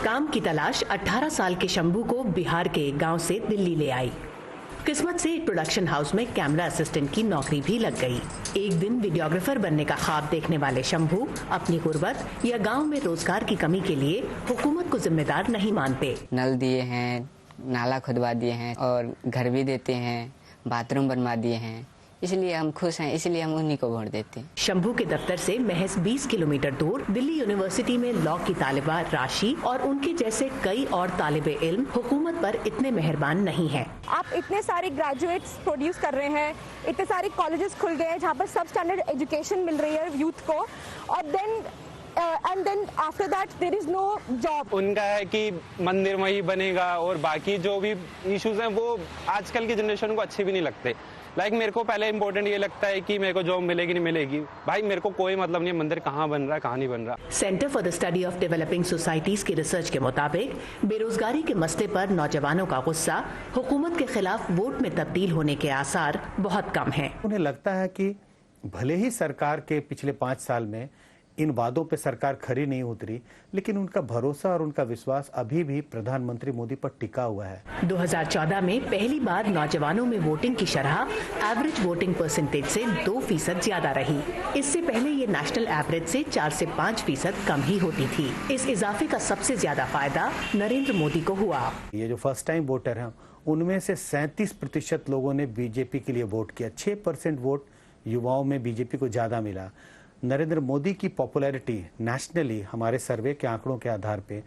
काम की तलाश 18 साल के शंभू को बिहार के एक गांव से दिल्ली ले आई। किस्मत से एक प्रोडक्शन हाउस में कैमरा असिस्टेंट की नौकरी भी लग गई। एक दिन वीडियोग्राफर बनने का ख्वाब देखने वाले शंभू अपनी गुर्बत या गांव में रोजगार की कमी के लिए हुकूमत को जिम्मेदार नहीं मानते। नल दिए हैं, नाला खुदवा दिए हैं और घर भी देते हैं, बाथरूम बनवा दिए हैं, इसलिए हम खुश हैं, इसलिए हम उन्हीं को वोट देते हैं। शंभू के दफ्तर से महज 20 किलोमीटर दूर दिल्ली यूनिवर्सिटी में लॉ की तालिबा राशि और उनके जैसे कई और तालिबे इल्म हुकूमत पर इतने मेहरबान नहीं हैं। आप इतने सारे ग्रेजुएट्स प्रोड्यूस कर रहे हैं, इतने सारे कॉलेजेस खुल गए हैं जहाँ पर सब स्टैंडर्ड एजुकेशन मिल रही है यूथ को, और then after that there is no job. उनका है कि मंदिर वही बनेगा और बाकी जो भी इश्यूज हैं वो आजकल की जनरेशन को अच्छे भी नहीं लगते। मेरे को पहले इंपॉर्टेंट ये लगता है कि मेरे को जॉब मिलेगी नहीं मिलेगी, भाई मेरे को कोई मतलब नहीं है मंदिर कहाँ बन रहा है कहाँ नहीं बन रहा। Centre for the study of developing societies की रिसर्च के मुताबिक बेरोजगारी के मसले पर नौजवानों का गुस्सा हुकूमत के खिलाफ वोट में तब्दील होने के आसार बहुत कम हैं। उन्हें लगता है कि भले ही सरकार के पिछले 5 साल में इन वादों पे सरकार खरी नहीं उतरी, लेकिन उनका भरोसा और उनका विश्वास अभी भी प्रधानमंत्री मोदी पर टिका हुआ है। 2014 में पहली बार नौजवानों में वोटिंग की शरह एवरेज वोटिंग परसेंटेज से 2% ज्यादा रही। इससे पहले ये नेशनल एवरेज से 4 से 5% कम ही होती थी। इस इजाफे का सबसे ज्यादा फायदा नरेंद्र मोदी को हुआ। ये जो फर्स्ट टाइम वोटर हैं उनमें से 37% लोगों ने बीजेपी के लिए वोट किया। 6% वोट युवाओं में बीजेपी को ज्यादा मिला। नरेंद्र मोदी की पॉपुलैरिटी नेशनली हमारे सर्वे के आंकड़ों के आधार पे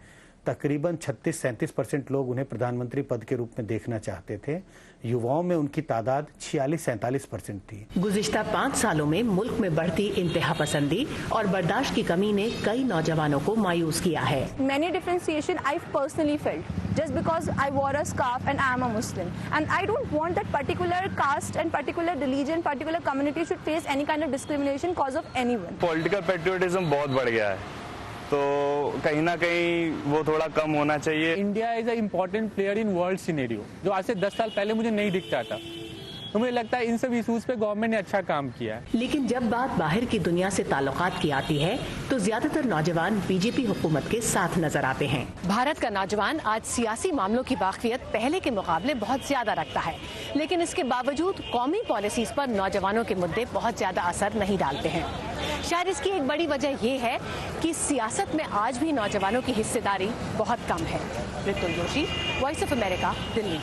तकरीबन 36-37% लोग उन्हें प्रधानमंत्री पद के रूप में देखना चाहते थे। युवाओं में उनकी तादाद 46-47% थी। गुज़िश्ता 5 सालों में मुल्क में बढ़ती इंतहा पसंदी और बर्दाश्त की कमी ने कई नौजवानों को मायूस किया है। Many differentiation I've personally felt just because I wore a scarf and I am a Muslim, and I don't want that particular caste and particular religion, particular community should face any kind of discrimination cause of anyone. Political patriotism बहुत बढ़ गया है, तो कहीं ना कहीं वो थोड़ा कम होना चाहिए। India is a important player in world scenario, जो आज से 10 साल पहले मुझे नहीं दिखता था। तो मुझे लगता है इन सब इशूज पे गवर्नमेंट ने अच्छा काम किया है। लेकिन जब बात बाहर की दुनिया से ताल्लुकात की आती है तो ज्यादातर नौजवान बीजेपी हुकूमत के साथ नजर आते हैं। भारत का नौजवान आज सियासी मामलों की वाकफियत पहले के मुकाबले बहुत ज्यादा रखता है, लेकिन इसके बावजूद कौमी पॉलिसीज पर नौजवानों के मुद्दे बहुत ज्यादा असर नहीं डालते हैं। शायद इसकी एक बड़ी वजह ये है कि सियासत में आज भी नौजवानों की हिस्सेदारी बहुत कम है। Ritul Joshi, voice of America, Delhi.